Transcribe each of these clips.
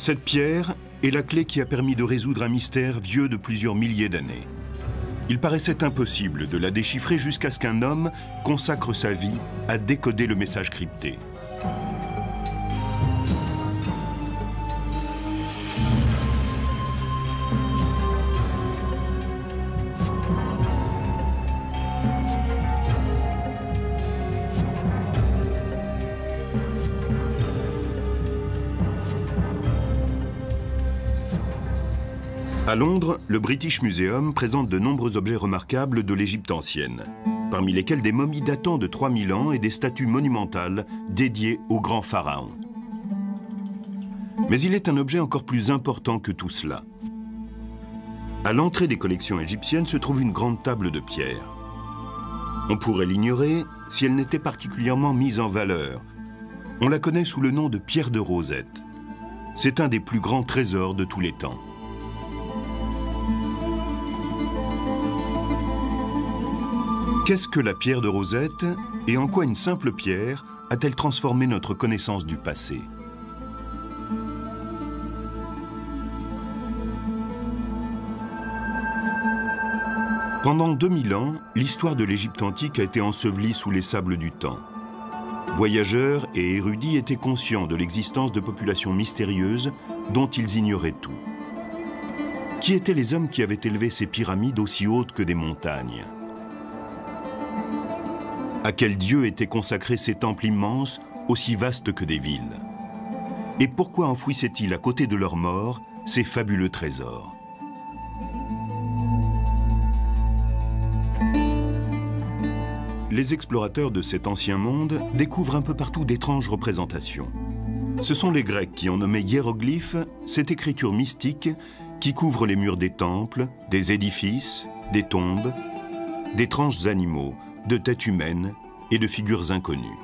Cette pierre est la clé qui a permis de résoudre un mystère vieux de plusieurs milliers d'années. Il paraissait impossible de la déchiffrer jusqu'à ce qu'un homme consacre sa vie à décoder le message crypté. À Londres, le British Museum présente de nombreux objets remarquables de l'Égypte ancienne, parmi lesquels des momies datant de 3000 ans et des statues monumentales dédiées aux grands pharaons. Mais il est un objet encore plus important que tout cela. À l'entrée des collections égyptiennes se trouve une grande table de pierre. On pourrait l'ignorer si elle n'était particulièrement mise en valeur. On la connaît sous le nom de pierre de Rosette. C'est un des plus grands trésors de tous les temps. Qu'est-ce que la pierre de Rosette et en quoi une simple pierre a-t-elle transformé notre connaissance du passé? Pendant 2000 ans, l'histoire de l'Égypte antique a été ensevelie sous les sables du temps. Voyageurs et érudits étaient conscients de l'existence de populations mystérieuses dont ils ignoraient tout. Qui étaient les hommes qui avaient élevé ces pyramides aussi hautes que des montagnes? À quel dieu étaient consacrés ces temples immenses, aussi vastes que des villes? Et pourquoi enfouissaient-ils à côté de leurs morts ces fabuleux trésors? Les explorateurs de cet ancien monde découvrent un peu partout d'étranges représentations. Ce sont les Grecs qui ont nommé hiéroglyphes cette écriture mystique qui couvre les murs des temples, des édifices, des tombes, d'étranges animaux, de têtes humaines et de figures inconnues.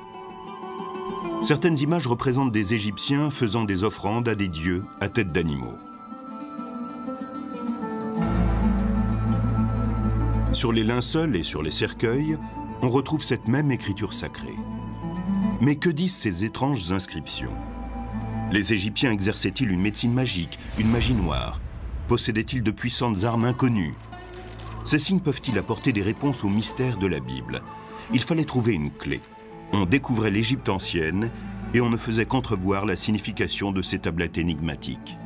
Certaines images représentent des Égyptiens faisant des offrandes à des dieux à tête d'animaux. Sur les linceuls et sur les cercueils, on retrouve cette même écriture sacrée. Mais que disent ces étranges inscriptions? Les Égyptiens exerçaient-ils une médecine magique, une magie noire? Possédaient-ils de puissantes armes inconnues? Ces signes peuvent-ils apporter des réponses aux mystères de la Bible? Il fallait trouver une clé. On découvrait l'Égypte ancienne et on ne faisait qu'entrevoir la signification de ces tablettes énigmatiques.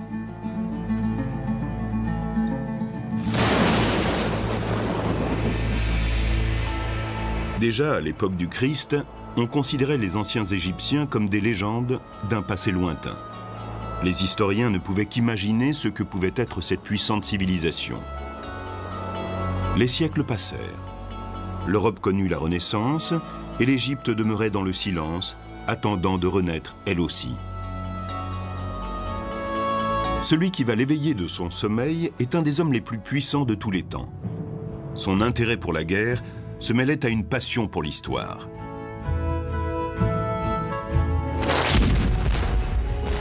Déjà à l'époque du Christ, on considérait les anciens Égyptiens comme des légendes d'un passé lointain. Les historiens ne pouvaient qu'imaginer ce que pouvait être cette puissante civilisation. Les siècles passèrent. L'Europe connut la Renaissance et l'Égypte demeurait dans le silence, attendant de renaître elle aussi. Celui qui va l'éveiller de son sommeil est un des hommes les plus puissants de tous les temps. Son intérêt pour la guerre se mêlait à une passion pour l'histoire.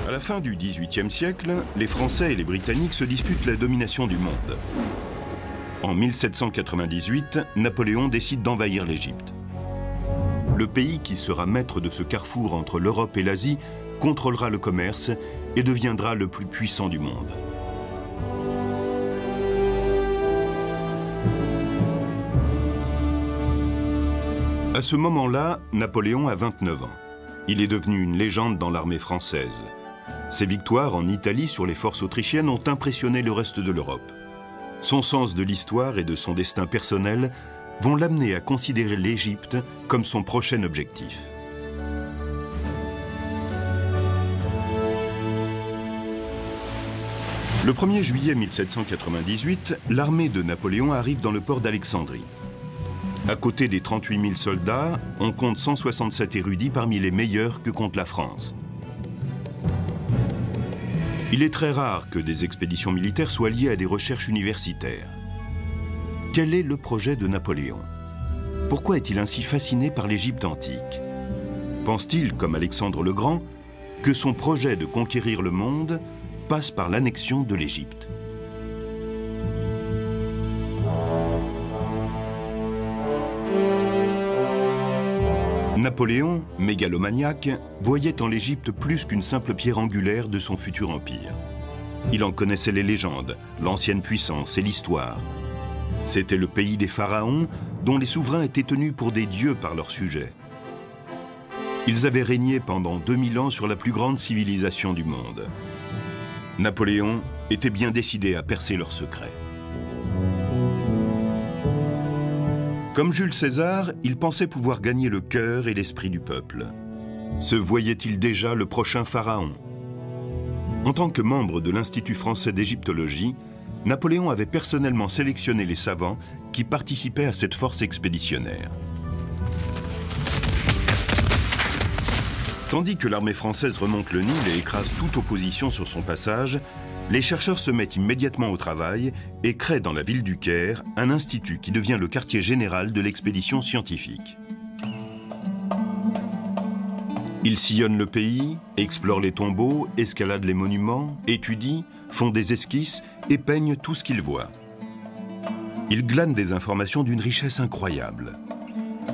À la fin du XVIIIe siècle, les Français et les Britanniques se disputent la domination du monde. En 1798, Napoléon décide d'envahir l'Égypte. Le pays qui sera maître de ce carrefour entre l'Europe et l'Asie contrôlera le commerce et deviendra le plus puissant du monde. À ce moment-là, Napoléon a 29 ans. Il est devenu une légende dans l'armée française. Ses victoires en Italie sur les forces autrichiennes ont impressionné le reste de l'Europe. Son sens de l'histoire et de son destin personnel vont l'amener à considérer l'Égypte comme son prochain objectif. Le 1er juillet 1798, l'armée de Napoléon arrive dans le port d'Alexandrie. À côté des 38 000 soldats, on compte 167 érudits parmi les meilleurs que compte la France. Il est très rare que des expéditions militaires soient liées à des recherches universitaires. Quel est le projet de Napoléon? Pourquoi est-il ainsi fasciné par l'Égypte antique? Pense-t-il, comme Alexandre le Grand, que son projet de conquérir le monde passe par l'annexion de l'Égypte? Napoléon, mégalomaniaque, voyait en l'Égypte plus qu'une simple pierre angulaire de son futur empire. Il en connaissait les légendes, l'ancienne puissance et l'histoire. C'était le pays des pharaons, dont les souverains étaient tenus pour des dieux par leurs sujets. Ils avaient régné pendant 2000 ans sur la plus grande civilisation du monde. Napoléon était bien décidé à percer leurs secrets. Comme Jules César, il pensait pouvoir gagner le cœur et l'esprit du peuple. Se voyait-il déjà le prochain pharaon? En tant que membre de l'Institut français d'égyptologie, Napoléon avait personnellement sélectionné les savants qui participaient à cette force expéditionnaire. Tandis que l'armée française remonte le Nil et écrase toute opposition sur son passage, les chercheurs se mettent immédiatement au travail et créent dans la ville du Caire un institut qui devient le quartier général de l'expédition scientifique. Ils sillonnent le pays, explorent les tombeaux, escaladent les monuments, étudient, font des esquisses et peignent tout ce qu'ils voient. Ils glanent des informations d'une richesse incroyable.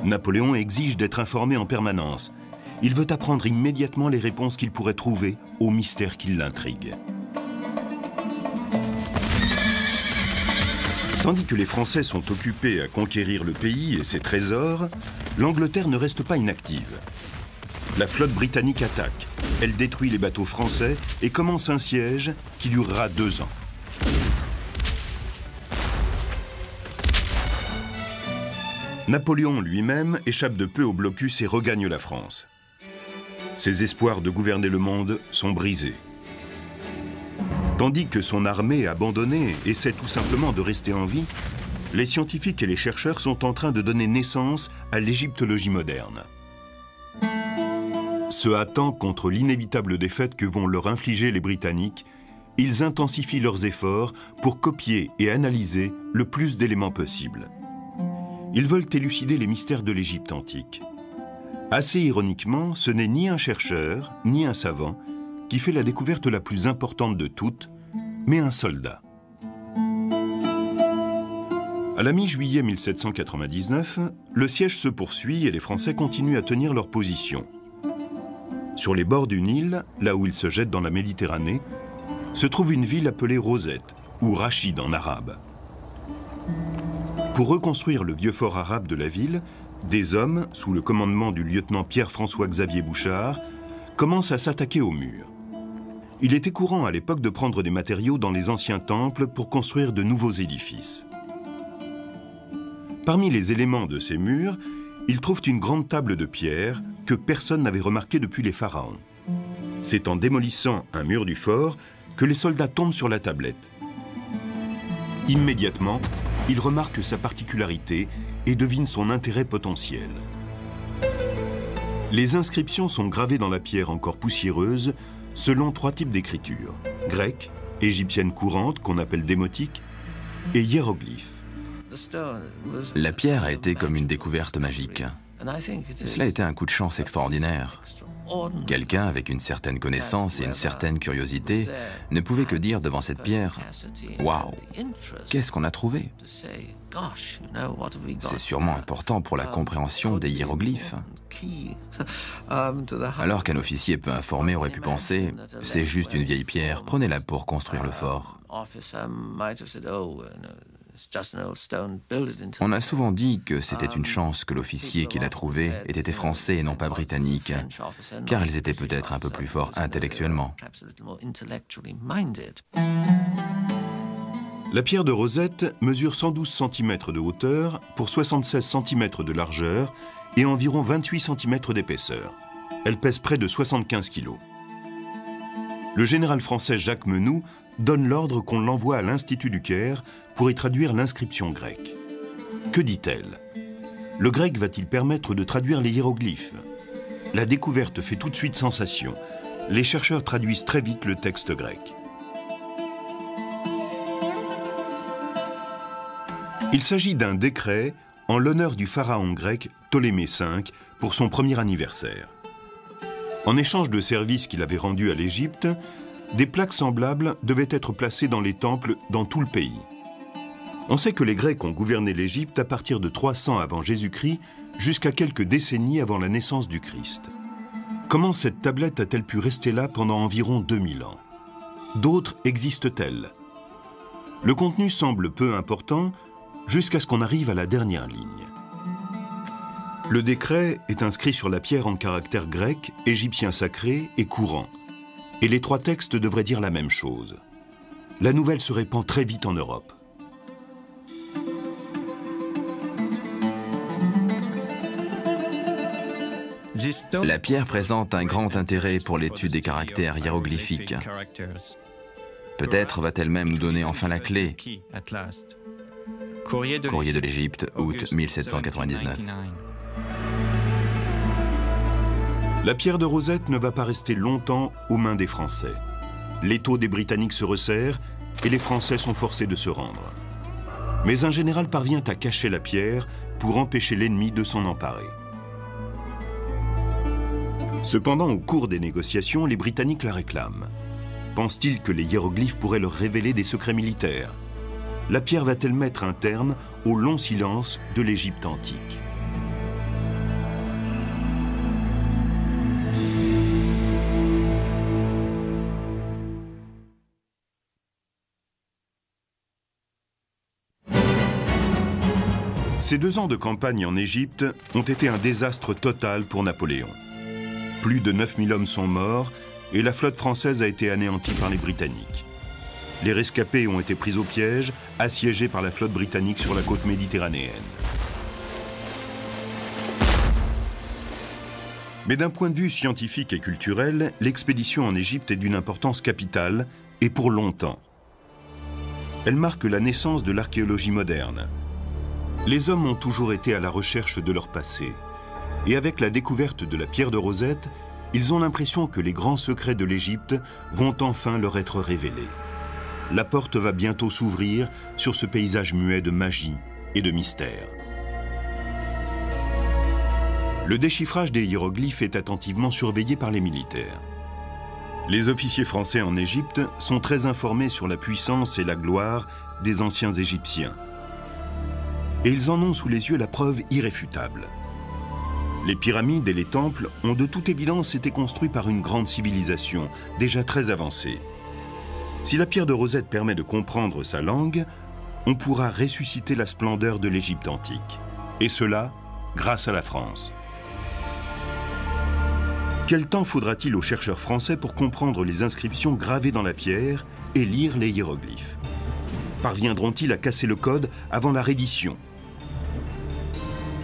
Napoléon exige d'être informé en permanence. Il veut apprendre immédiatement les réponses qu'il pourrait trouver aux mystères qui l'intriguent. Tandis que les Français sont occupés à conquérir le pays et ses trésors, l'Angleterre ne reste pas inactive. La flotte britannique attaque. Elle détruit les bateaux français et commence un siège qui durera 2 ans. Napoléon lui-même échappe de peu au blocus et regagne la France. Ses espoirs de gouverner le monde sont brisés. Tandis que son armée abandonnée essaie tout simplement de rester en vie, les scientifiques et les chercheurs sont en train de donner naissance à l'égyptologie moderne. Se hâtant contre l'inévitable défaite que vont leur infliger les Britanniques, ils intensifient leurs efforts pour copier et analyser le plus d'éléments possible. Ils veulent élucider les mystères de l'Égypte antique. Assez ironiquement, ce n'est ni un chercheur, ni un savant qui fait la découverte la plus importante de toutes, mais un soldat. À la mi-juillet 1799, le siège se poursuit et les Français continuent à tenir leur position. Sur les bords du Nil, là où il se jette dans la Méditerranée, se trouve une ville appelée Rosette, ou Rachid en arabe. Pour reconstruire le vieux fort arabe de la ville, des hommes, sous le commandement du lieutenant Pierre-François-Xavier Bouchard, commencent à s'attaquer aux murs. Il était courant à l'époque de prendre des matériaux dans les anciens temples pour construire de nouveaux édifices. Parmi les éléments de ces murs, ils trouvent une grande table de pierre que personne n'avait remarquée depuis les pharaons. C'est en démolissant un mur du fort que les soldats tombent sur la tablette. Immédiatement, ils remarquent sa particularité et devinent son intérêt potentiel. Les inscriptions sont gravées dans la pierre encore poussiéreuse selon 3 types d'écriture: grecque, égyptienne courante qu'on appelle démotique et hiéroglyphe. La pierre a été comme une découverte magique. Cela a été un coup de chance extraordinaire. Quelqu'un avec une certaine connaissance et une certaine curiosité ne pouvait que dire devant cette pierre « Waouh, qu'est-ce qu'on a trouvé ?» C'est sûrement important pour la compréhension des hiéroglyphes. Alors qu'un officier peu informé aurait pu penser « C'est juste une vieille pierre, prenez-la pour construire le fort ». On a souvent dit que c'était une chance que l'officier qui l'a trouvé ait été français et non pas britannique, car ils étaient peut-être un peu plus forts intellectuellement. La pierre de Rosette mesure 112 cm de hauteur pour 76 cm de largeur et environ 28 cm d'épaisseur. Elle pèse près de 75 kg. Le général français Jacques Menou donne l'ordre qu'on l'envoie à l'Institut du Caire pour y traduire l'inscription grecque. Que dit-elle? Le grec va-t-il permettre de traduire les hiéroglyphes? La découverte fait tout de suite sensation. Les chercheurs traduisent très vite le texte grec. Il s'agit d'un décret en l'honneur du pharaon grec Ptolémée V pour son premier anniversaire. En échange de services qu'il avait rendus à l'Égypte, des plaques semblables devaient être placées dans les temples dans tout le pays. On sait que les Grecs ont gouverné l'Égypte à partir de 300 avant Jésus-Christ jusqu'à quelques décennies avant la naissance du Christ. Comment cette tablette a-t-elle pu rester là pendant environ 2000 ans? D'autres existent-elles? Le contenu semble peu important jusqu'à ce qu'on arrive à la dernière ligne. Le décret est inscrit sur la pierre en caractères grecs, égyptiens sacrés et courants. Et les trois textes devraient dire la même chose. La nouvelle se répand très vite en Europe. La pierre présente un grand intérêt pour l'étude des caractères hiéroglyphiques. Peut-être va-t-elle même nous donner enfin la clé. Courrier de l'Égypte, août 1799. La pierre de Rosette ne va pas rester longtemps aux mains des Français. L'étau des Britanniques se resserre et les Français sont forcés de se rendre. Mais un général parvient à cacher la pierre pour empêcher l'ennemi de s'en emparer. Cependant, au cours des négociations, les Britanniques la réclament. Pensent-ils que les hiéroglyphes pourraient leur révéler des secrets militaires? La pierre va-t-elle mettre un terme au long silence de l'Égypte antique? Ces 2 ans de campagne en Égypte ont été un désastre total pour Napoléon. Plus de 9000 hommes sont morts et la flotte française a été anéantie par les Britanniques. Les rescapés ont été pris au piège, assiégés par la flotte britannique sur la côte méditerranéenne. Mais d'un point de vue scientifique et culturel, l'expédition en Égypte est d'une importance capitale et pour longtemps. Elle marque la naissance de l'archéologie moderne. Les hommes ont toujours été à la recherche de leur passé. Et avec la découverte de la pierre de Rosette, ils ont l'impression que les grands secrets de l'Égypte vont enfin leur être révélés. La porte va bientôt s'ouvrir sur ce paysage muet de magie et de mystère. Le déchiffrage des hiéroglyphes est attentivement surveillé par les militaires. Les officiers français en Égypte sont très informés sur la puissance et la gloire des anciens Égyptiens. Et ils en ont sous les yeux la preuve irréfutable. Les pyramides et les temples ont de toute évidence été construits par une grande civilisation, déjà très avancée. Si la pierre de Rosette permet de comprendre sa langue, on pourra ressusciter la splendeur de l'Égypte antique. Et cela, grâce à la France. Quel temps faudra-t-il aux chercheurs français pour comprendre les inscriptions gravées dans la pierre et lire les hiéroglyphes? Parviendront-ils à casser le code avant la reddition?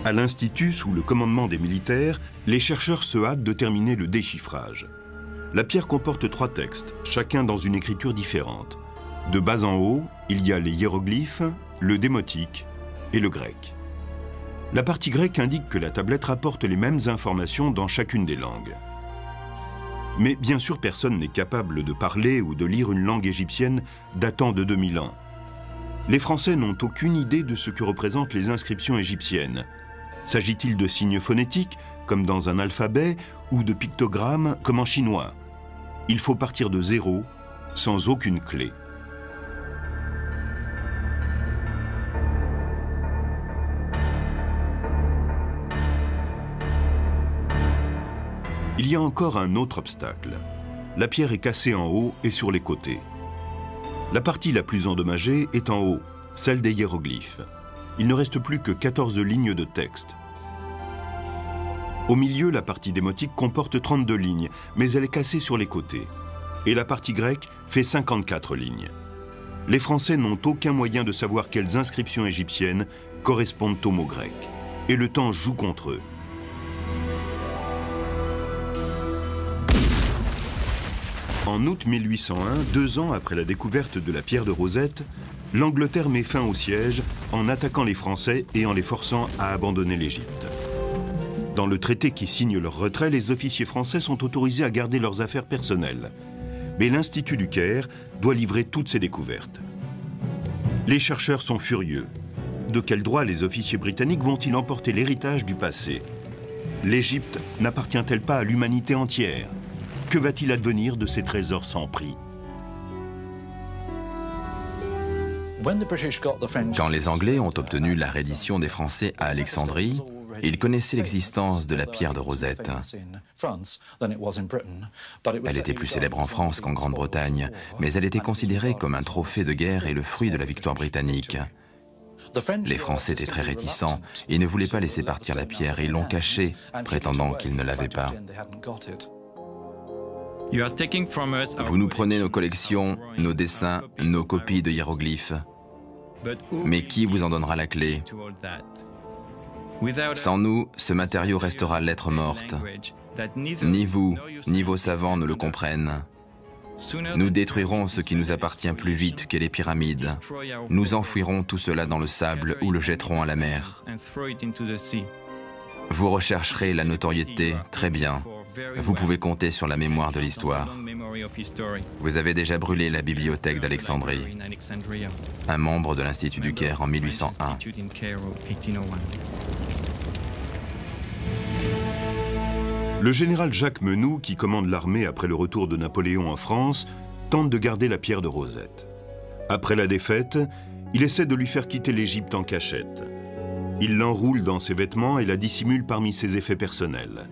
À l'Institut, sous le commandement des militaires, les chercheurs se hâtent de terminer le déchiffrage. La pierre comporte 3 textes, chacun dans une écriture différente. De bas en haut, il y a les hiéroglyphes, le démotique et le grec. La partie grecque indique que la tablette rapporte les mêmes informations dans chacune des langues. Mais bien sûr, personne n'est capable de parler ou de lire une langue égyptienne datant de 2000 ans. Les Français n'ont aucune idée de ce que représentent les inscriptions égyptiennes. S'agit-il de signes phonétiques, comme dans un alphabet, ou de pictogrammes, comme en chinois? Il faut partir de zéro, sans aucune clé. Il y a encore un autre obstacle. La pierre est cassée en haut et sur les côtés. La partie la plus endommagée est en haut, celle des hiéroglyphes. Il ne reste plus que 14 lignes de texte. Au milieu, la partie démotique comporte 32 lignes, mais elle est cassée sur les côtés. Et la partie grecque fait 54 lignes. Les Français n'ont aucun moyen de savoir quelles inscriptions égyptiennes correspondent aux mots grecs. Et le temps joue contre eux. En août 1801, 2 ans après la découverte de la pierre de Rosette, l'Angleterre met fin au siège en attaquant les Français et en les forçant à abandonner l'Égypte. Dans le traité qui signe leur retrait, les officiers français sont autorisés à garder leurs affaires personnelles. Mais l'Institut du Caire doit livrer toutes ses découvertes. Les chercheurs sont furieux. De quel droit les officiers britanniques vont-ils emporter l'héritage du passé? L'Égypte n'appartient-elle pas à l'humanité entière? Que va-t-il advenir de ces trésors sans prix? Quand les Anglais ont obtenu la reddition des Français à Alexandrie, il connaissait l'existence de la pierre de Rosette. Elle était plus célèbre en France qu'en Grande-Bretagne, mais elle était considérée comme un trophée de guerre et le fruit de la victoire britannique. Les Français étaient très réticents et ne voulaient pas laisser partir la pierre et l'ont cachée, prétendant qu'ils ne l'avaient pas. Vous nous prenez nos collections, nos dessins, nos copies de hiéroglyphes. Mais qui vous en donnera la clé? Sans nous, ce matériau restera lettre morte. Ni vous, ni vos savants ne le comprennent. Nous détruirons ce qui nous appartient plus vite que les pyramides. Nous enfouirons tout cela dans le sable ou le jetterons à la mer. Vous rechercherez la notoriété, très bien. Vous pouvez compter sur la mémoire de l'histoire. Vous avez déjà brûlé la bibliothèque d'Alexandrie, un membre de l'Institut du Caire en 1801. Le général Jacques Menou, qui commande l'armée après le retour de Napoléon en France, tente de garder la pierre de Rosette. Après la défaite, il essaie de lui faire quitter l'Égypte en cachette. Il l'enroule dans ses vêtements et la dissimule parmi ses effets personnels.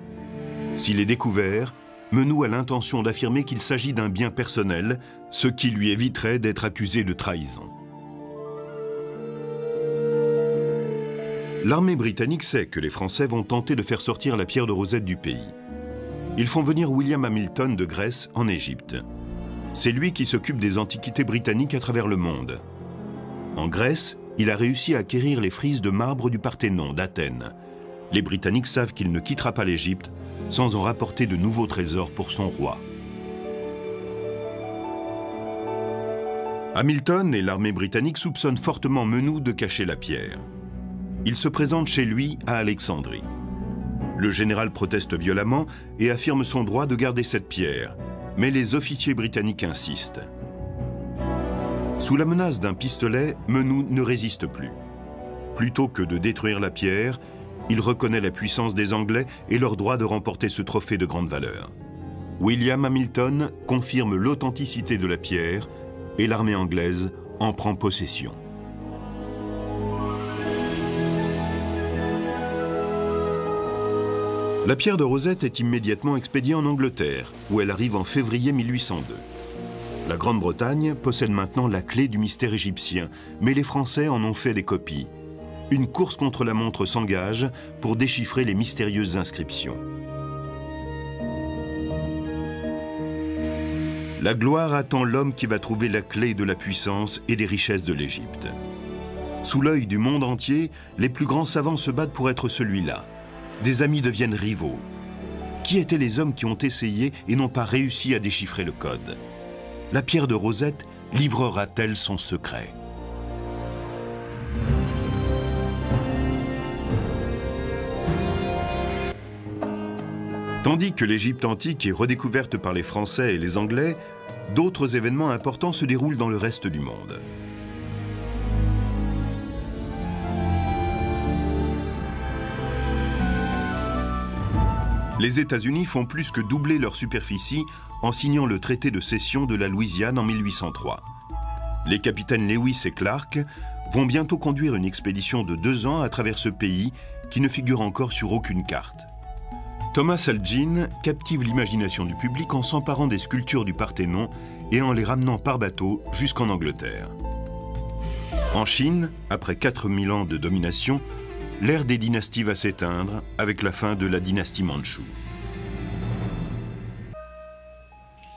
S'il est découvert, Menou a l'intention d'affirmer qu'il s'agit d'un bien personnel, ce qui lui éviterait d'être accusé de trahison. L'armée britannique sait que les Français vont tenter de faire sortir la pierre de Rosette du pays. Ils font venir William Hamilton de Grèce en Égypte. C'est lui qui s'occupe des antiquités britanniques à travers le monde. En Grèce, il a réussi à acquérir les frises de marbre du Parthénon d'Athènes. Les Britanniques savent qu'il ne quittera pas l'Égypte sans en rapporter de nouveaux trésors pour son roi. Hamilton et l'armée britannique soupçonnent fortement Menou de cacher la pierre. Il se présente chez lui à Alexandrie. Le général proteste violemment et affirme son droit de garder cette pierre, mais les officiers britanniques insistent. Sous la menace d'un pistolet, Menou ne résiste plus. Plutôt que de détruire la pierre, il reconnaît la puissance des Anglais et leur droit de remporter ce trophée de grande valeur. William Hamilton confirme l'authenticité de la pierre et l'armée anglaise en prend possession. La pierre de Rosette est immédiatement expédiée en Angleterre, où elle arrive en février 1802. La Grande-Bretagne possède maintenant la clé du mystère égyptien, mais les Français en ont fait des copies. Une course contre la montre s'engage pour déchiffrer les mystérieuses inscriptions. La gloire attend l'homme qui va trouver la clé de la puissance et des richesses de l'Égypte. Sous l'œil du monde entier, les plus grands savants se battent pour être celui-là. Des amis deviennent rivaux. Qui étaient les hommes qui ont essayé et n'ont pas réussi à déchiffrer le code? La pierre de Rosette livrera-t-elle son secret? Tandis que l'Égypte antique est redécouverte par les Français et les Anglais, d'autres événements importants se déroulent dans le reste du monde. Les États-Unis font plus que doubler leur superficie en signant le traité de cession de la Louisiane en 1803. Les capitaines Lewis et Clark vont bientôt conduire une expédition de 2 ans à travers ce pays qui ne figure encore sur aucune carte. Thomas Elgin captive l'imagination du public en s'emparant des sculptures du Parthénon et en les ramenant par bateau jusqu'en Angleterre. En Chine, après 4000 ans de domination, l'ère des dynasties va s'éteindre avec la fin de la dynastie mandchoue.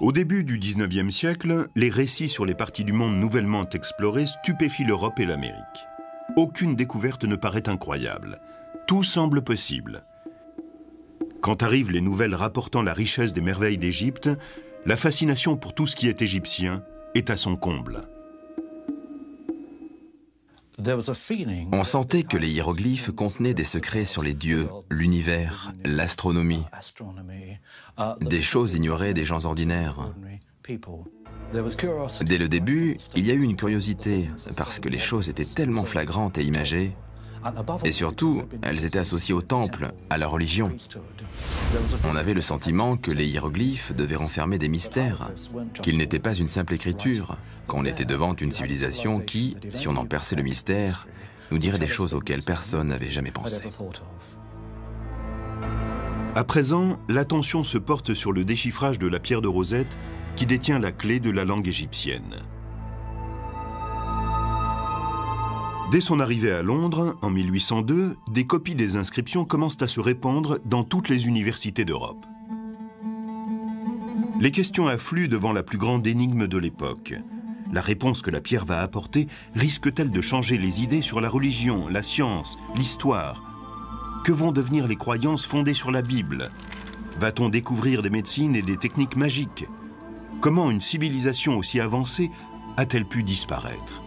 Au début du XIXe siècle, les récits sur les parties du monde nouvellement explorées stupéfient l'Europe et l'Amérique. Aucune découverte ne paraît incroyable. Tout semble possible. Quand arrivent les nouvelles rapportant la richesse des merveilles d'Égypte, la fascination pour tout ce qui est égyptien est à son comble. On sentait que les hiéroglyphes contenaient des secrets sur les dieux, l'univers, l'astronomie, des choses ignorées des gens ordinaires. Dès le début, il y a eu une curiosité, parce que les choses étaient tellement flagrantes et imagées, et surtout, elles étaient associées au temple, à la religion. On avait le sentiment que les hiéroglyphes devaient renfermer des mystères, qu'ils n'étaient pas une simple écriture, qu'on était devant une civilisation qui, si on en perçait le mystère, nous dirait des choses auxquelles personne n'avait jamais pensé. À présent, l'attention se porte sur le déchiffrage de la pierre de Rosette qui détient la clé de la langue égyptienne. Dès son arrivée à Londres, en 1802, des copies des inscriptions commencent à se répandre dans toutes les universités d'Europe. Les questions affluent devant la plus grande énigme de l'époque. La réponse que la pierre va apporter risque-t-elle de changer les idées sur la religion, la science, l'histoire? Que vont devenir les croyances fondées sur la Bible? Va-t-on découvrir des médecines et des techniques magiques? Comment une civilisation aussi avancée a-t-elle pu disparaître?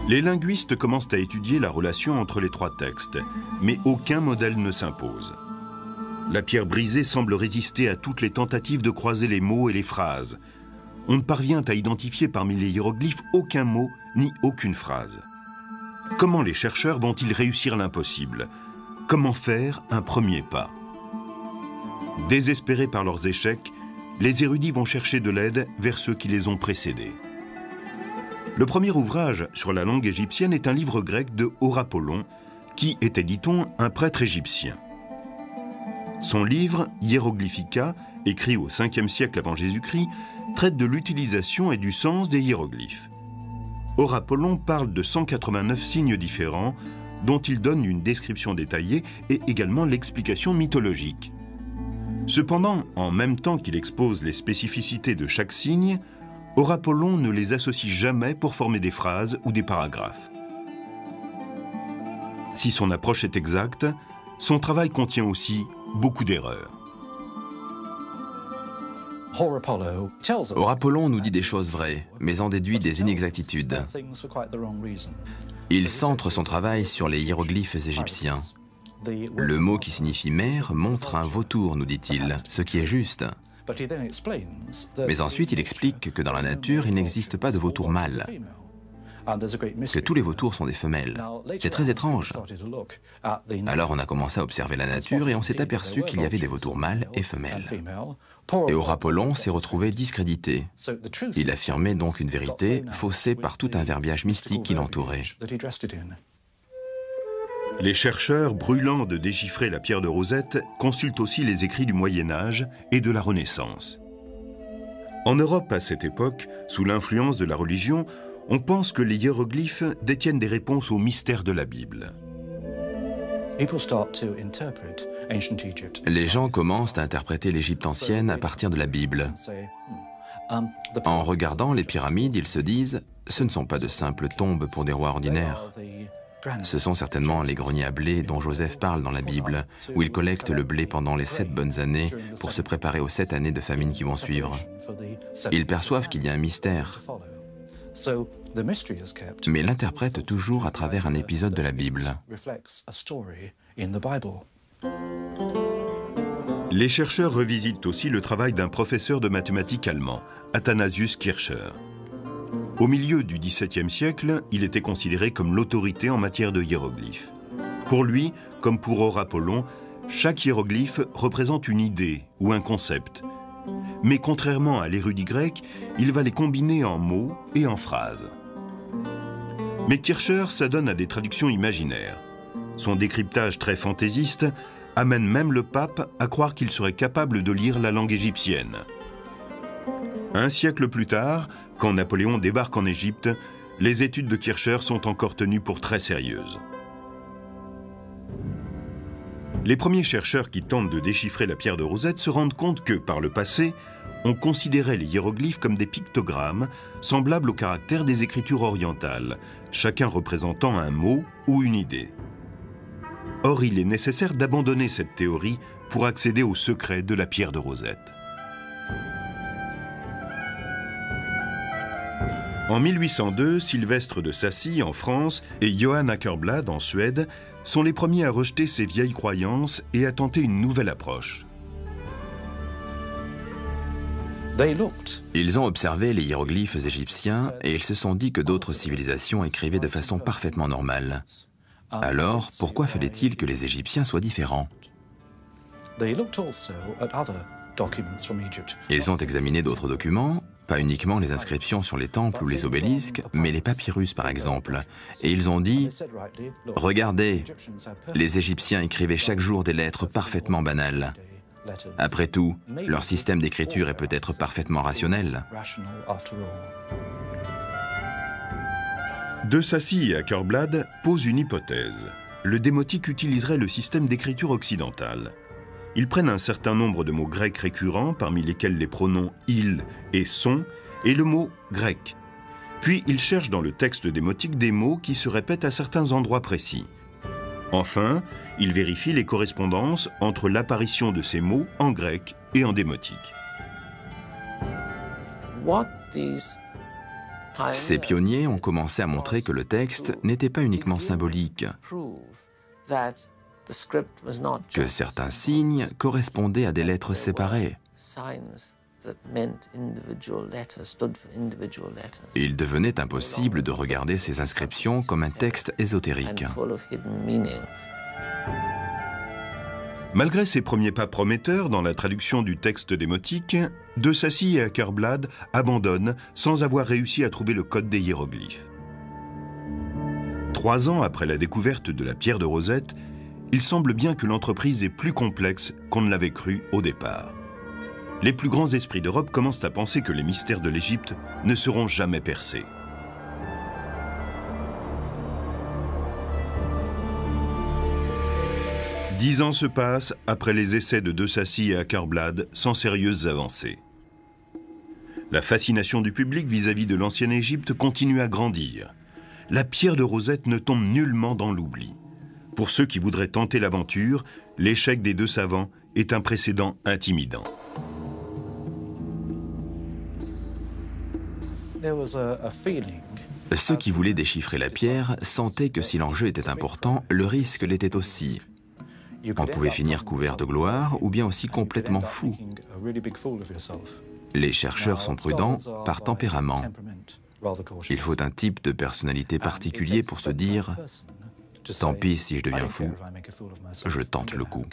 Les linguistes commencent à étudier la relation entre les trois textes, mais aucun modèle ne s'impose. La pierre brisée semble résister à toutes les tentatives de croiser les mots et les phrases. On ne parvient à identifier parmi les hiéroglyphes aucun mot ni aucune phrase. Comment les chercheurs vont-ils réussir l'impossible? Comment faire un premier pas? Désespérés par leurs échecs, les érudits vont chercher de l'aide vers ceux qui les ont précédés. Le premier ouvrage sur la langue égyptienne est un livre grec de Horapollon, qui était, dit-on, un prêtre égyptien. Son livre, Hieroglyphica, écrit au 5e siècle avant Jésus-Christ, traite de l'utilisation et du sens des hiéroglyphes. Horapollon parle de 189 signes différents, dont il donne une description détaillée et également l'explication mythologique. Cependant, en même temps qu'il expose les spécificités de chaque signe, Horapollon ne les associe jamais pour former des phrases ou des paragraphes. Si son approche est exacte, son travail contient aussi beaucoup d'erreurs. Horapollon nous dit des choses vraies, mais en déduit des inexactitudes. Il centre son travail sur les hiéroglyphes égyptiens. Le mot qui signifie mère montre un vautour, nous dit-il, ce qui est juste. Mais ensuite, il explique que dans la nature, il n'existe pas de vautour mâle, que tous les vautours sont des femelles. C'est très étrange. Alors on a commencé à observer la nature et on s'est aperçu qu'il y avait des vautours mâles et femelles. Et Horapollon s'est retrouvé discrédité. Il affirmait donc une vérité faussée par tout un verbiage mystique qui l'entourait. Les chercheurs, brûlants de déchiffrer la pierre de Rosette, consultent aussi les écrits du Moyen-Âge et de la Renaissance. En Europe, à cette époque, sous l'influence de la religion, on pense que les hiéroglyphes détiennent des réponses aux mystères de la Bible. Les gens commencent à interpréter l'Égypte ancienne à partir de la Bible. En regardant les pyramides, ils se disent « ce ne sont pas de simples tombes pour des rois ordinaires ». Ce sont certainement les greniers à blé dont Joseph parle dans la Bible, où il collecte le blé pendant les 7 bonnes années pour se préparer aux 7 années de famine qui vont suivre. Ils perçoivent qu'il y a un mystère, mais l'interprètent toujours à travers un épisode de la Bible. Les chercheurs revisitent aussi le travail d'un professeur de mathématiques allemand, Athanasius Kircher. Au milieu du XVIIe siècle, il était considéré comme l'autorité en matière de hiéroglyphes. Pour lui, comme pour Horapollon, chaque hiéroglyphe représente une idée ou un concept. Mais contrairement à l'érudit grec, il va les combiner en mots et en phrases. Mais Kircher s'adonne à des traductions imaginaires. Son décryptage très fantaisiste amène même le pape à croire qu'il serait capable de lire la langue égyptienne. Un siècle plus tard, quand Napoléon débarque en Égypte, les études de Kircher sont encore tenues pour très sérieuses. Les premiers chercheurs qui tentent de déchiffrer la pierre de Rosette se rendent compte que, par le passé, on considérait les hiéroglyphes comme des pictogrammes semblables aux caractères des écritures orientales, chacun représentant un mot ou une idée. Or, il est nécessaire d'abandonner cette théorie pour accéder au secret de la pierre de Rosette. En 1802, Sylvestre de Sacy, en France, et Johann Åkerblad, en Suède, sont les premiers à rejeter ces vieilles croyances et à tenter une nouvelle approche. Ils ont observé les hiéroglyphes égyptiens et ils se sont dit que d'autres civilisations écrivaient de façon parfaitement normale. Alors, pourquoi fallait-il que les Égyptiens soient différents? Ils ont examiné d'autres documents, pas uniquement les inscriptions sur les temples ou les obélisques, mais les papyrus par exemple. Et ils ont dit « Regardez, les Égyptiens écrivaient chaque jour des lettres parfaitement banales. Après tout, leur système d'écriture est peut-être parfaitement rationnel. » De Sacy et Akerblad posent une hypothèse. Le démotique utiliserait le système d'écriture occidental. Ils prennent un certain nombre de mots grecs récurrents, parmi lesquels les pronoms « il » et « son », et le mot « grec ». Puis ils cherchent dans le texte démotique des mots qui se répètent à certains endroits précis. Enfin, ils vérifient les correspondances entre l'apparition de ces mots en grec et en démotique. Ces pionniers ont commencé à montrer que le texte n'était pas uniquement symbolique, que certains signes correspondaient à des lettres séparées. Il devenait impossible de regarder ces inscriptions comme un texte ésotérique. Malgré ses premiers pas prometteurs dans la traduction du texte démotique, De Sacy et Akerblad abandonnent sans avoir réussi à trouver le code des hiéroglyphes. 3 ans après la découverte de la pierre de Rosette, il semble bien que l'entreprise est plus complexe qu'on ne l'avait cru au départ. Les plus grands esprits d'Europe commencent à penser que les mystères de l'Égypte ne seront jamais percés. « 10 ans se passent après les essais de Sacy et Akerblad sans sérieuses avancées. La fascination du public vis-à-vis de l'ancienne Égypte continue à grandir. La pierre de Rosette ne tombe nullement dans l'oubli. Pour ceux qui voudraient tenter l'aventure, l'échec des 2 savants est un précédent intimidant. Ceux qui voulaient déchiffrer la pierre sentaient que si l'enjeu était important, le risque l'était aussi. On pouvait finir couvert de gloire ou bien aussi complètement fou. Les chercheurs sont prudents par tempérament. Il faut un type de personnalité particulier pour se dire « Tant pis si je deviens fou, je tente le coup ».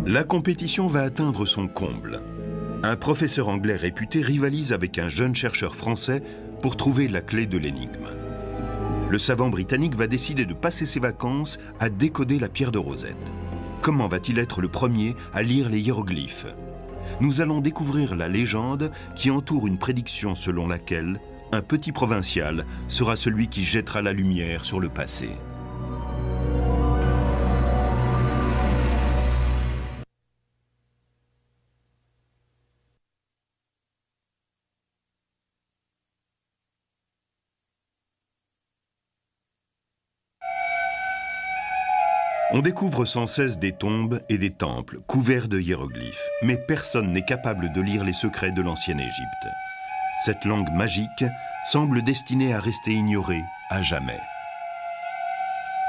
La compétition va atteindre son comble. Un professeur anglais réputé rivalise avec un jeune chercheur français pour trouver la clé de l'énigme. Le savant britannique va décider de passer ses vacances à décoder la pierre de Rosette. Comment va-t-il être le premier à lire les hiéroglyphes? Nous allons découvrir la légende qui entoure une prédiction selon laquelle un petit provincial sera celui qui jettera la lumière sur le passé. On découvre sans cesse des tombes et des temples couverts de hiéroglyphes, mais personne n'est capable de lire les secrets de l'ancienne Égypte. Cette langue magique semble destinée à rester ignorée à jamais.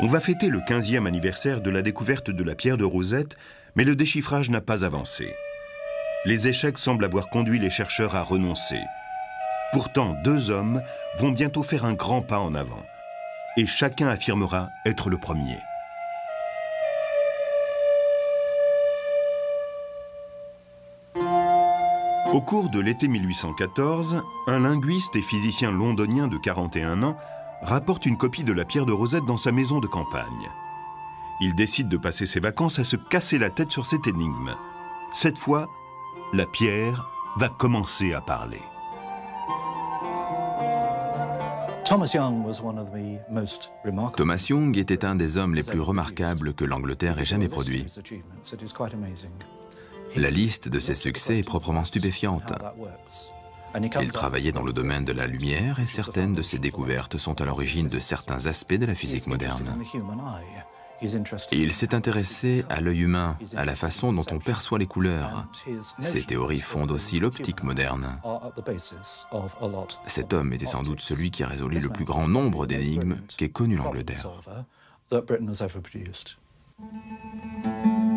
On va fêter le 15e anniversaire de la découverte de la pierre de Rosette, mais le déchiffrage n'a pas avancé. Les échecs semblent avoir conduit les chercheurs à renoncer. Pourtant, 2 hommes vont bientôt faire un grand pas en avant, et chacun affirmera être le premier. Au cours de l'été 1814, un linguiste et physicien londonien de 41 ans rapporte une copie de la pierre de Rosette dans sa maison de campagne. Il décide de passer ses vacances à se casser la tête sur cette énigme. Cette fois, la pierre va commencer à parler. Thomas Young était un des hommes les plus remarquables que l'Angleterre ait jamais produit. La liste de ses succès est proprement stupéfiante. Il travaillait dans le domaine de la lumière et certaines de ses découvertes sont à l'origine de certains aspects de la physique moderne. Il s'est intéressé à l'œil humain, à la façon dont on perçoit les couleurs. Ses théories fondent aussi l'optique moderne. Cet homme était sans doute celui qui a résolu le plus grand nombre d'énigmes qu'ait connu l'Angleterre.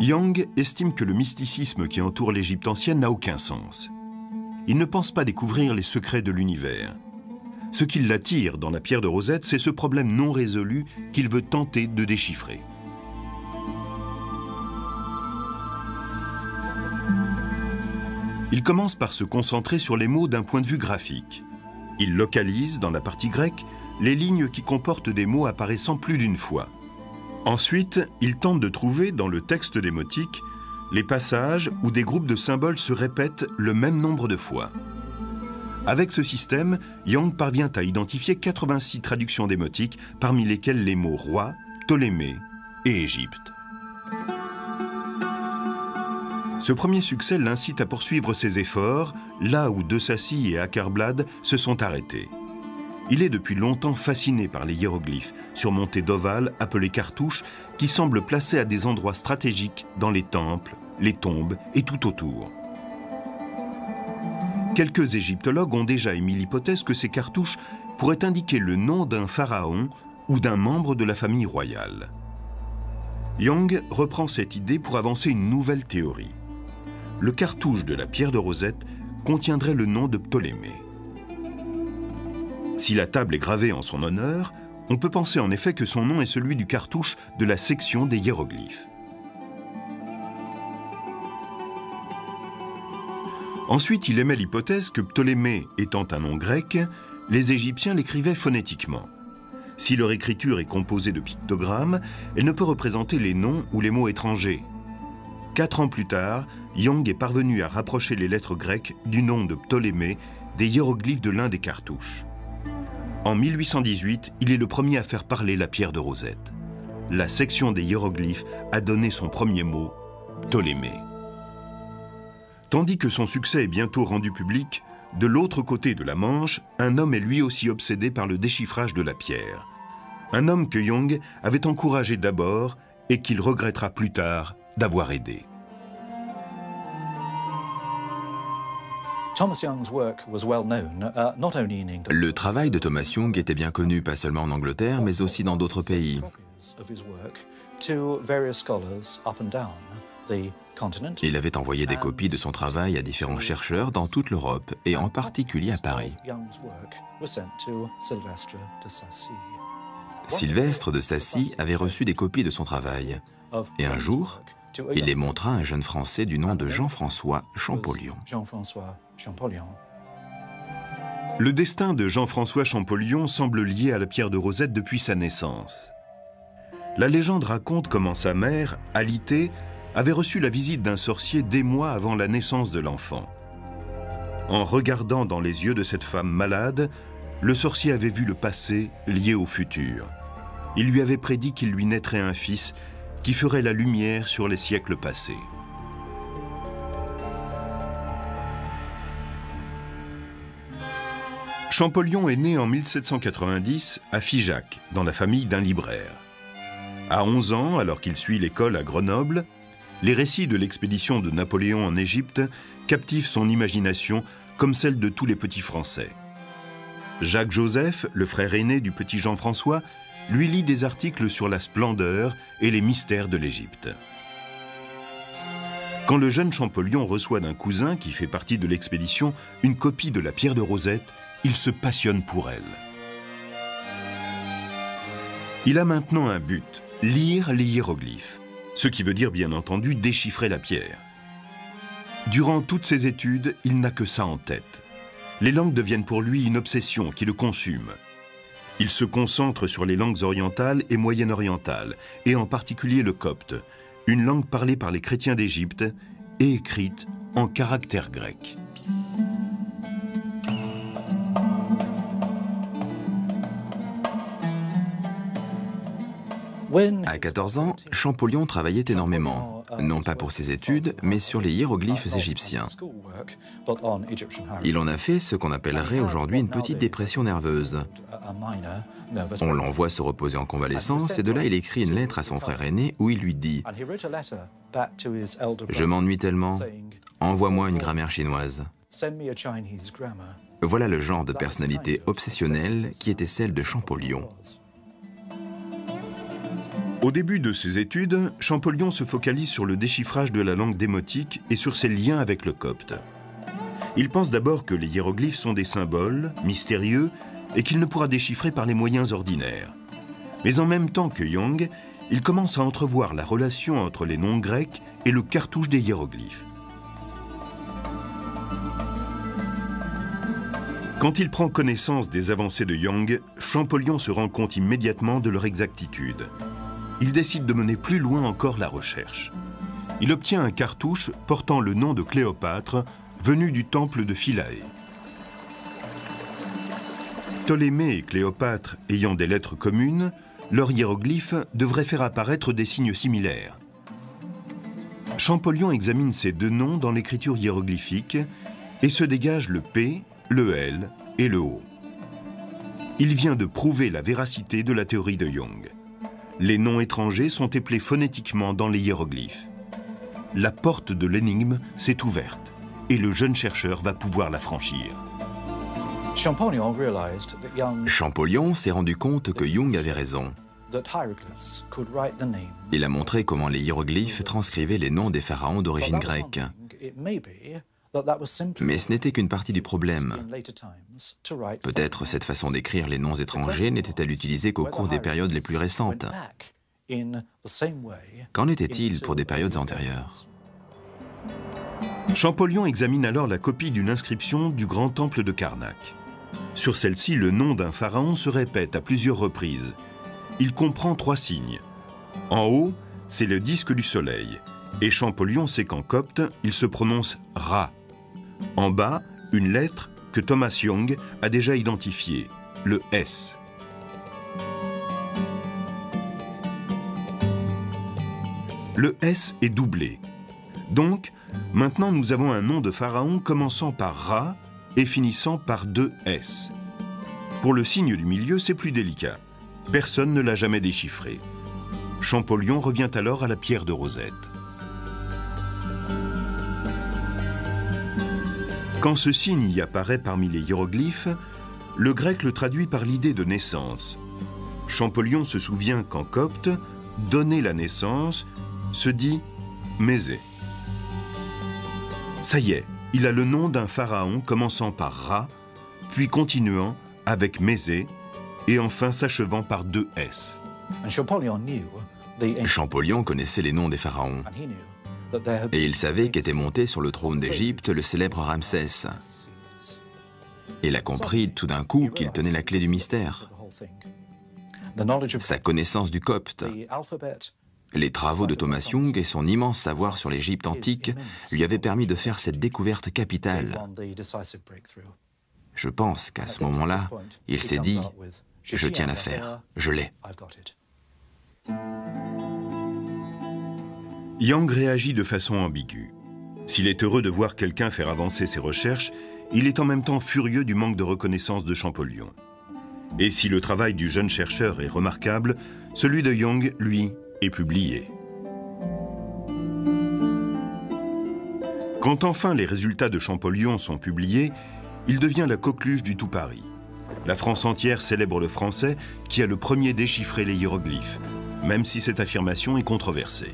Young estime que le mysticisme qui entoure l'Égypte ancienne n'a aucun sens. Il ne pense pas découvrir les secrets de l'univers. Ce qui l'attire dans la pierre de Rosette, c'est ce problème non résolu qu'il veut tenter de déchiffrer. Il commence par se concentrer sur les mots d'un point de vue graphique. Il localise, dans la partie grecque, les lignes qui comportent des mots apparaissant plus d'une fois. Ensuite, il tente de trouver, dans le texte démotique, les passages où des groupes de symboles se répètent le même nombre de fois. Avec ce système, Young parvient à identifier 86 traductions démotiques, parmi lesquelles les mots roi, Ptolémée et Égypte. Ce premier succès l'incite à poursuivre ses efforts, là où De Sacy et Åkerblad se sont arrêtés. Il est depuis longtemps fasciné par les hiéroglyphes, surmontés d'ovales appelés cartouches, qui semblent placés à des endroits stratégiques dans les temples, les tombes et tout autour. Quelques égyptologues ont déjà émis l'hypothèse que ces cartouches pourraient indiquer le nom d'un pharaon ou d'un membre de la famille royale. Young reprend cette idée pour avancer une nouvelle théorie. Le cartouche de la pierre de Rosette contiendrait le nom de Ptolémée. Si la table est gravée en son honneur, on peut penser en effet que son nom est celui du cartouche de la section des hiéroglyphes. Ensuite, il émet l'hypothèse que Ptolémée étant un nom grec, les Égyptiens l'écrivaient phonétiquement. Si leur écriture est composée de pictogrammes, elle ne peut représenter les noms ou les mots étrangers. 4 ans plus tard, Young est parvenu à rapprocher les lettres grecques du nom de Ptolémée des hiéroglyphes de l'un des cartouches. En 1818, il est le premier à faire parler la pierre de Rosette. La section des hiéroglyphes a donné son premier mot, Ptolémée. Tandis que son succès est bientôt rendu public, de l'autre côté de la Manche, un homme est lui aussi obsédé par le déchiffrage de la pierre. Un homme que Young avait encouragé d'abord et qu'il regrettera plus tard d'avoir aidé. Le travail de Thomas Young était bien connu, pas seulement en Angleterre, mais aussi dans d'autres pays. Il avait envoyé des copies de son travail à différents chercheurs dans toute l'Europe, et en particulier à Paris. Sylvestre de Sacy avait reçu des copies de son travail, et un jour, il les montra à un jeune Français du nom de Jean-François Champollion. Le destin de Jean-François Champollion semble lié à la pierre de Rosette depuis sa naissance. La légende raconte comment sa mère, Alitée, avait reçu la visite d'un sorcier des mois avant la naissance de l'enfant. En regardant dans les yeux de cette femme malade, le sorcier avait vu le passé lié au futur. Il lui avait prédit qu'il lui naîtrait un fils qui ferait la lumière sur les siècles passés. Champollion est né en 1790 à Figeac, dans la famille d'un libraire. À 11 ans, alors qu'il suit l'école à Grenoble, les récits de l'expédition de Napoléon en Égypte captivent son imagination comme celle de tous les petits Français. Jacques-Joseph, le frère aîné du petit Jean-François, lui lit des articles sur la splendeur et les mystères de l'Égypte. Quand le jeune Champollion reçoit d'un cousin qui fait partie de l'expédition une copie de la pierre de Rosette, il se passionne pour elle. Il a maintenant un but, lire les hiéroglyphes, ce qui veut dire bien entendu déchiffrer la pierre. Durant toutes ses études, il n'a que ça en tête. Les langues deviennent pour lui une obsession qui le consume. Il se concentre sur les langues orientales et moyen-orientales, et en particulier le copte, une langue parlée par les chrétiens d'Égypte et écrite en caractères grecs. À 14 ans, Champollion travaillait énormément, non pas pour ses études, mais sur les hiéroglyphes égyptiens. Il en a fait ce qu'on appellerait aujourd'hui une petite dépression nerveuse. On l'envoie se reposer en convalescence et de là il écrit une lettre à son frère aîné où il lui dit « Je m'ennuie tellement, envoie-moi une grammaire chinoise ». Voilà le genre de personnalité obsessionnelle qui était celle de Champollion. Au début de ses études, Champollion se focalise sur le déchiffrage de la langue démotique et sur ses liens avec le copte. Il pense d'abord que les hiéroglyphes sont des symboles, mystérieux, et qu'il ne pourra déchiffrer par les moyens ordinaires. Mais en même temps que Young, il commence à entrevoir la relation entre les noms grecs et le cartouche des hiéroglyphes. Quand il prend connaissance des avancées de Young, Champollion se rend compte immédiatement de leur exactitude. Il décide de mener plus loin encore la recherche. Il obtient un cartouche portant le nom de Cléopâtre, venu du temple de Philae. Ptolémée et Cléopâtre ayant des lettres communes, leurs hiéroglyphes devraient faire apparaître des signes similaires. Champollion examine ces deux noms dans l'écriture hiéroglyphique et se dégage le P, le L et le O. Il vient de prouver la véracité de la théorie de Young. Les noms étrangers sont éplés phonétiquement dans les hiéroglyphes. La porte de l'énigme s'est ouverte et le jeune chercheur va pouvoir la franchir. Champollion s'est rendu compte que Young avait raison. Il a montré comment les hiéroglyphes transcrivaient les noms des pharaons d'origine grecque. Mais ce n'était qu'une partie du problème. Peut-être cette façon d'écrire les noms étrangers n'était-elle utilisée qu'au cours des périodes les plus récentes. Qu'en était-il pour des périodes antérieures? Champollion examine alors la copie d'une inscription du grand temple de Karnak. Sur celle-ci, le nom d'un pharaon se répète à plusieurs reprises. Il comprend 3 signes. En haut, c'est le disque du soleil, et Champollion sait qu'en copte, il se prononce Ra. En bas, une lettre que Thomas Young a déjà identifiée, le S. Le S est doublé. Donc, maintenant nous avons un nom de pharaon commençant par Ra et finissant par 2 S. Pour le signe du milieu, c'est plus délicat. Personne ne l'a jamais déchiffré. Champollion revient alors à la pierre de Rosette. Quand ce signe y apparaît parmi les hiéroglyphes, le grec le traduit par l'idée de naissance. Champollion se souvient qu'en copte, donner la naissance se dit Mésé. Ça y est, il a le nom d'un pharaon commençant par Ra, puis continuant avec Mésé, et enfin s'achevant par 2 S. Champollion connaissait les noms des pharaons. Et il savait qu'était monté sur le trône d'Égypte le célèbre Ramsès. Il a compris tout d'un coup qu'il tenait la clé du mystère. Sa connaissance du copte, les travaux de Thomas Young et son immense savoir sur l'Égypte antique lui avaient permis de faire cette découverte capitale. Je pense qu'à ce moment-là, il s'est dit « Je tiens l'affaire, je l'ai ». Young réagit de façon ambiguë. S'il est heureux de voir quelqu'un faire avancer ses recherches, il est en même temps furieux du manque de reconnaissance de Champollion. Et si le travail du jeune chercheur est remarquable, celui de Young, lui, est publié. Quand enfin les résultats de Champollion sont publiés, il devient la coqueluche du tout Paris. La France entière célèbre le Français qui a le premier déchiffré les hiéroglyphes, même si cette affirmation est controversée.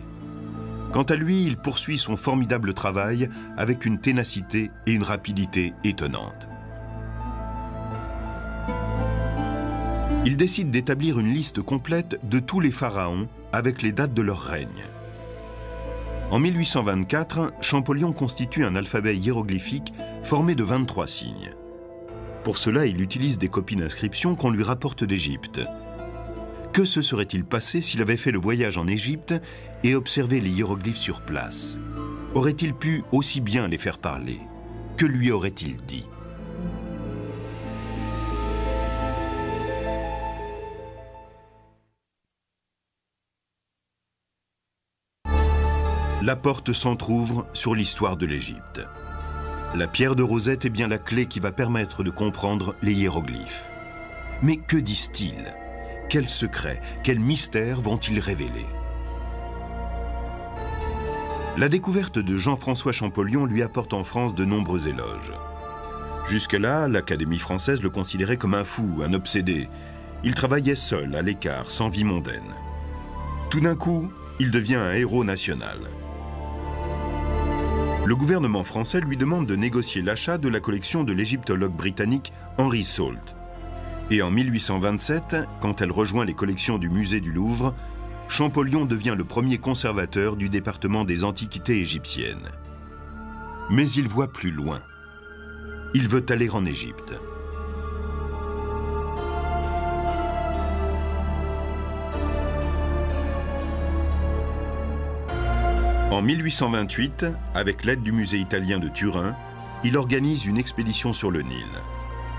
Quant à lui, il poursuit son formidable travail avec une ténacité et une rapidité étonnantes. Il décide d'établir une liste complète de tous les pharaons avec les dates de leur règne. En 1824, Champollion constitue un alphabet hiéroglyphique formé de 23 signes. Pour cela, il utilise des copies d'inscriptions qu'on lui rapporte d'Égypte. Que se serait-il passé s'il avait fait le voyage en Égypte et observé les hiéroglyphes sur place? Aurait-il pu aussi bien les faire parler? Que lui aurait-il dit? La porte s'entrouvre sur l'histoire de l'Égypte. La pierre de Rosette est bien la clé qui va permettre de comprendre les hiéroglyphes. Mais que disent-ils? Quels secrets, quels mystères vont-ils révéler? La découverte de Jean-François Champollion lui apporte en France de nombreux éloges. Jusque-là, l'Académie française le considérait comme un fou, un obsédé. Il travaillait seul, à l'écart, sans vie mondaine. Tout d'un coup, il devient un héros national. Le gouvernement français lui demande de négocier l'achat de la collection de l'égyptologue britannique Henry Salt. Et en 1827, quand elle rejoint les collections du musée du Louvre, Champollion devient le premier conservateur du département des antiquités égyptiennes. Mais il voit plus loin. Il veut aller en Égypte. En 1828, avec l'aide du musée italien de Turin, il organise une expédition sur le Nil.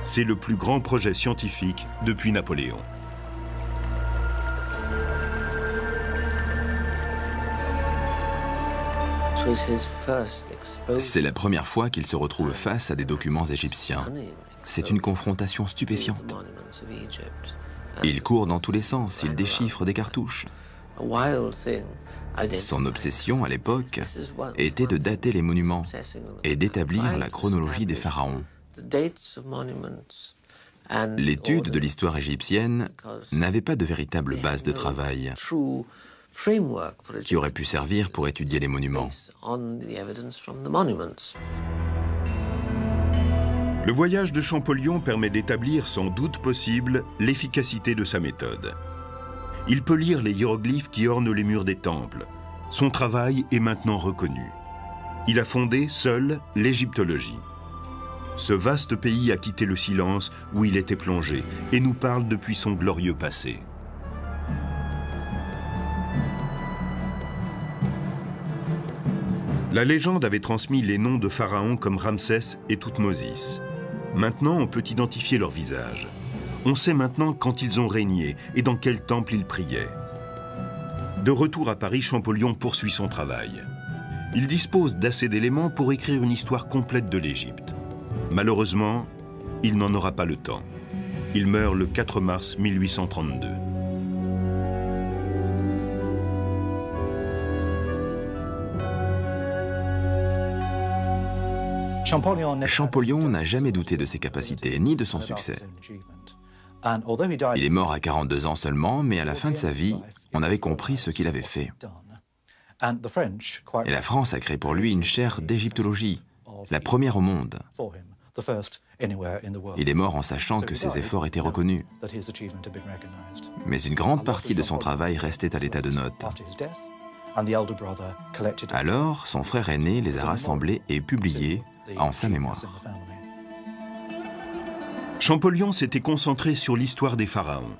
C'est le plus grand projet scientifique depuis Napoléon. C'est la première fois qu'il se retrouve face à des documents égyptiens. C'est une confrontation stupéfiante. Il court dans tous les sens, il déchiffre des cartouches. Son obsession à l'époque était de dater les monuments et d'établir la chronologie des pharaons. L'étude de l'histoire égyptienne n'avait pas de véritable base de travail qui aurait pu servir pour étudier les monuments. Le voyage de Champollion permet d'établir sans doute possible l'efficacité de sa méthode. Il peut lire les hiéroglyphes qui ornent les murs des temples. Son travail est maintenant reconnu. Il a fondé seul l'égyptologie. Ce vaste pays a quitté le silence où il était plongé et nous parle depuis son glorieux passé. La légende avait transmis les noms de pharaons comme Ramsès et Thoutmosis. Maintenant, on peut identifier leur visage. On sait maintenant quand ils ont régné et dans quel temple ils priaient. De retour à Paris, Champollion poursuit son travail. Il dispose d'assez d'éléments pour écrire une histoire complète de l'Égypte. Malheureusement, il n'en aura pas le temps. Il meurt le 4 mars 1832. Champollion n'a jamais douté de ses capacités, ni de son succès. Il est mort à 42 ans seulement, mais à la fin de sa vie, on avait compris ce qu'il avait fait. Et la France a créé pour lui une chaire d'égyptologie, la première au monde. Il est mort en sachant que ses efforts étaient reconnus. Mais une grande partie de son travail restait à l'état de notes. Alors, son frère aîné les a rassemblés et publiés en sa mémoire. Champollion s'était concentré sur l'histoire des pharaons.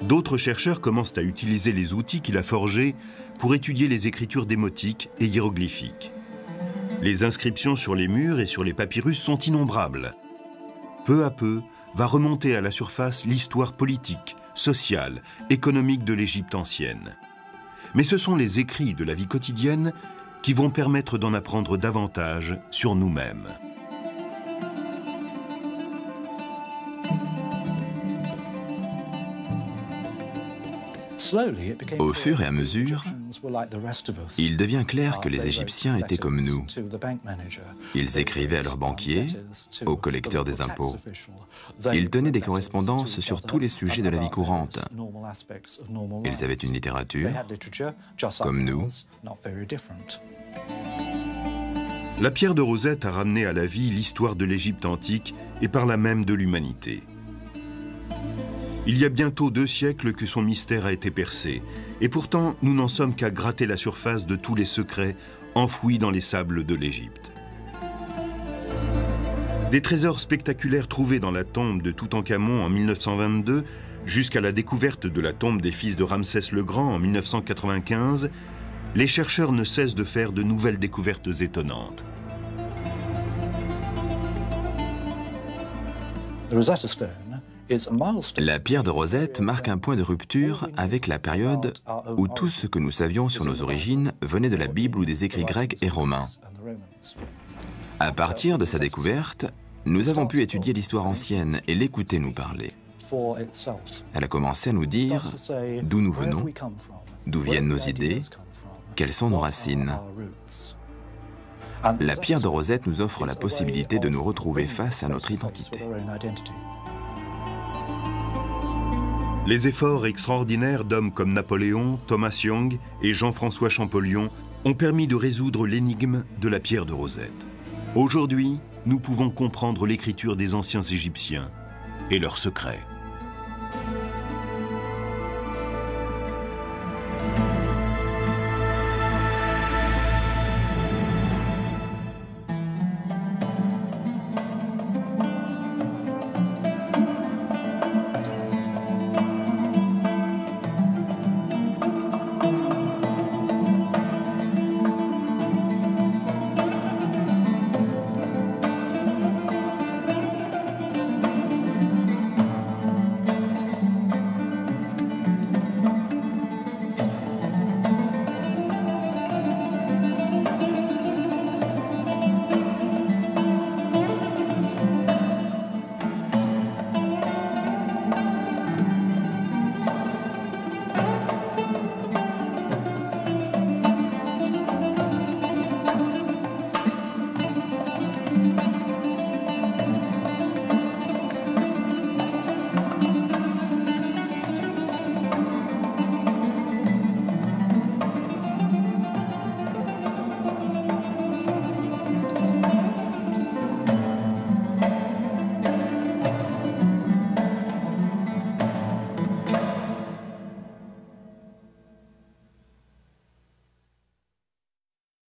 D'autres chercheurs commencent à utiliser les outils qu'il a forgés pour étudier les écritures démotiques et hiéroglyphiques. Les inscriptions sur les murs et sur les papyrus sont innombrables. Peu à peu, va remonter à la surface l'histoire politique, sociale, économique de l'Égypte ancienne. Mais ce sont les écrits de la vie quotidienne qui vont permettre d'en apprendre davantage sur nous-mêmes. Au fur et à mesure, il devient clair que les Égyptiens étaient comme nous. Ils écrivaient à leurs banquiers, aux collecteurs des impôts. Ils tenaient des correspondances sur tous les sujets de la vie courante. Ils avaient une littérature, comme nous. La pierre de Rosette a ramené à la vie l'histoire de l'Égypte antique et par là même de l'humanité. Il y a bientôt 2 siècles que son mystère a été percé, et pourtant nous n'en sommes qu'à gratter la surface de tous les secrets enfouis dans les sables de l'Égypte. Des trésors spectaculaires trouvés dans la tombe de Toutankhamon en 1922, jusqu'à la découverte de la tombe des fils de Ramsès le Grand en 1995, les chercheurs ne cessent de faire de nouvelles découvertes étonnantes. La pierre de Rosette marque un point de rupture avec la période où tout ce que nous savions sur nos origines venait de la Bible ou des écrits grecs et romains. À partir de sa découverte, nous avons pu étudier l'histoire ancienne et l'écouter nous parler. Elle a commencé à nous dire d'où nous venons, d'où viennent nos idées, quelles sont nos racines. La pierre de Rosette nous offre la possibilité de nous retrouver face à notre identité. Les efforts extraordinaires d'hommes comme Napoléon, Thomas Young et Jean-François Champollion ont permis de résoudre l'énigme de la pierre de Rosette. Aujourd'hui, nous pouvons comprendre l'écriture des anciens Égyptiens et leurs secrets.